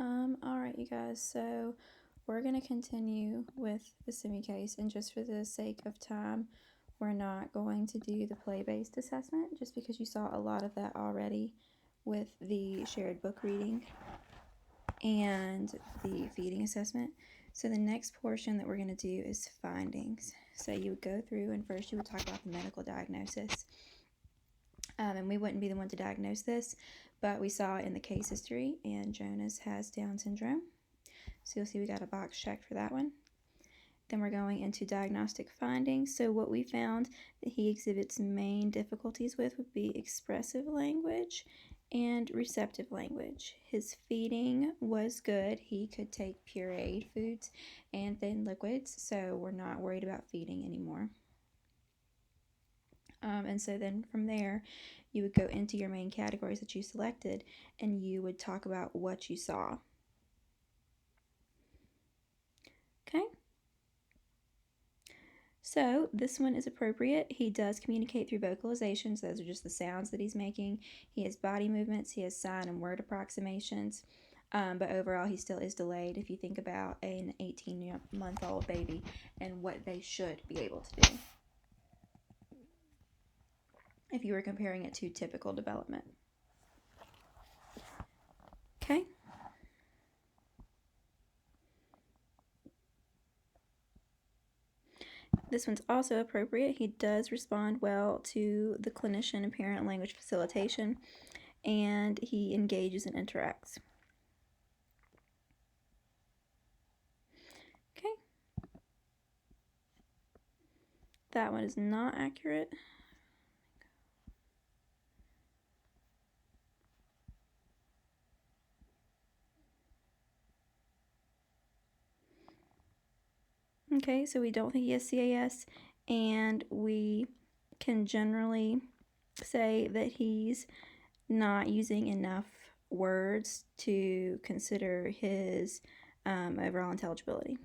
All right, you guys, so we're going to continue with the semi case, and just for the sake of time, we're not going to do the play-based assessment, just because you saw a lot of that already with the shared book reading and the feeding assessment. So the next portion that we're going to do is findings. So you would go through, and first you would talk about the medical diagnosis. And we wouldn't be the one to diagnose this, but we saw in the case history, and Jonas has Down syndrome. So you'll see we got a box checked for that one. Then we're going into diagnostic findings. So what we found that he exhibits main difficulties with would be expressive language and receptive language. His feeding was good. He could take pureed foods and thin liquids, so we're not worried about feeding anymore. And so then from there, you would go into your main categories that you selected, and you would talk about what you saw. Okay? So this one is appropriate. He does communicate through vocalizations. Those are just the sounds that he's making. He has body movements. He has sign and word approximations. But overall, he still is delayed if you think about an 18-month-old baby and what they should be able to do if you were comparing it to typical development. Okay? This one's also appropriate. He does respond well to the clinician and parent language facilitation, and he engages and interacts. Okay. That one is not accurate. Okay, so we don't think he has CAS, and we can generally say that he's not using enough words to consider his overall intelligibility.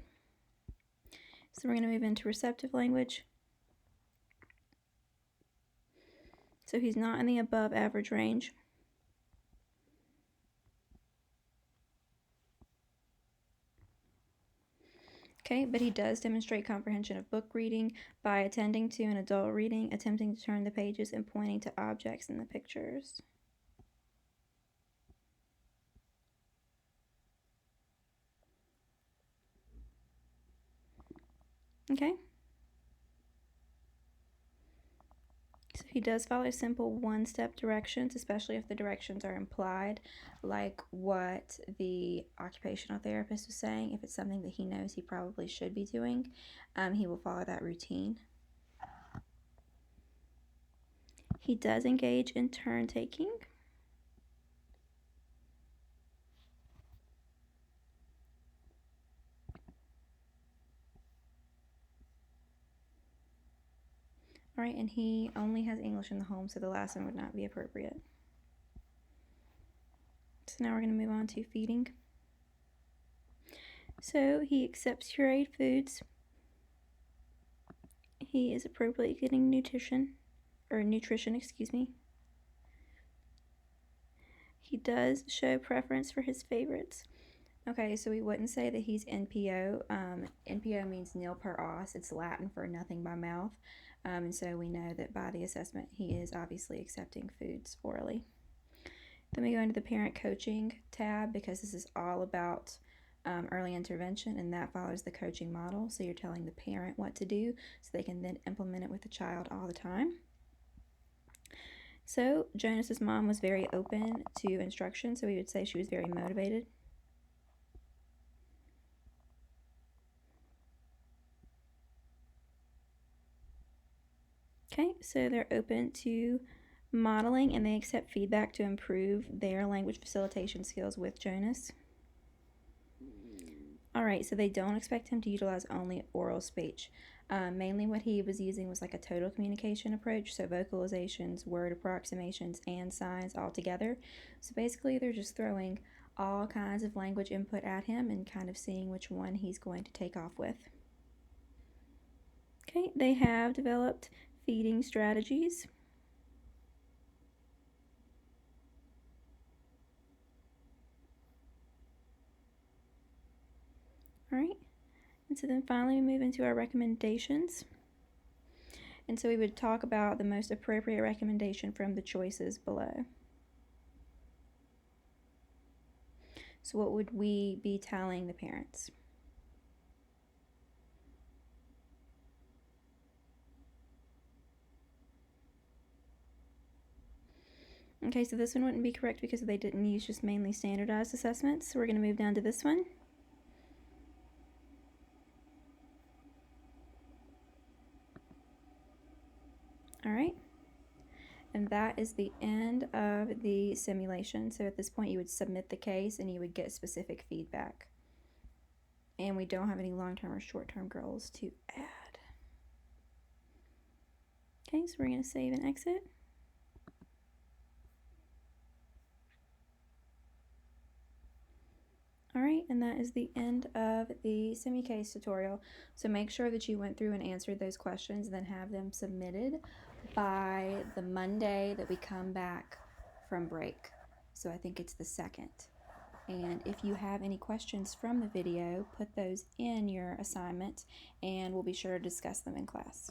So we're going to move into receptive language. So he's not in the above average range. Okay, but he does demonstrate comprehension of book reading by attending to an adult reading, attempting to turn the pages, and pointing to objects in the pictures. Okay. So he does follow simple one-step directions, especially if the directions are implied, like what the occupational therapist was saying. If it's something that he knows he probably should be doing, he will follow that routine. He does engage in turn taking. All right, and he only has English in the home, so the last one would not be appropriate. So now we're going to move on to feeding. So he accepts pureed foods. He is appropriately getting nutrition, excuse me. He does show preference for his favorites. Okay, so we wouldn't say that he's NPO. NPO means nil per os. It's Latin for nothing by mouth. And so we know that by the assessment, he is obviously accepting foods orally. Then we go into the parent coaching tab, because this is all about early intervention, and that follows the coaching model. So you're telling the parent what to do so they can then implement it with the child all the time. So Jonas's mom was very open to instruction, so we would say she was very motivated. Okay, so they're open to modeling, and they accept feedback to improve their language facilitation skills with Jonas. All right, so they don't expect him to utilize only oral speech. Mainly what he was using was like a total communication approach, so vocalizations, word approximations, and signs all together. So basically they're just throwing all kinds of language input at him and kind of seeing which one he's going to take off with. Okay, they have developed feeding strategies. All right, and so then finally we move into our recommendations. And so we would talk about the most appropriate recommendation from the choices below. So what would we be telling the parents? Okay, so this one wouldn't be correct because they didn't use just mainly standardized assessments. So we're going to move down to this one. All right. And that is the end of the simulation. So at this point you would submit the case and you would get specific feedback. And we don't have any long-term or short-term goals to add. Okay, so we're going to save and exit. All right, and that is the end of the semi-case tutorial. So make sure that you went through and answered those questions and then have them submitted by the Monday that we come back from break. So I think it's the 2nd. And if you have any questions from the video, put those in your assignment and we'll be sure to discuss them in class.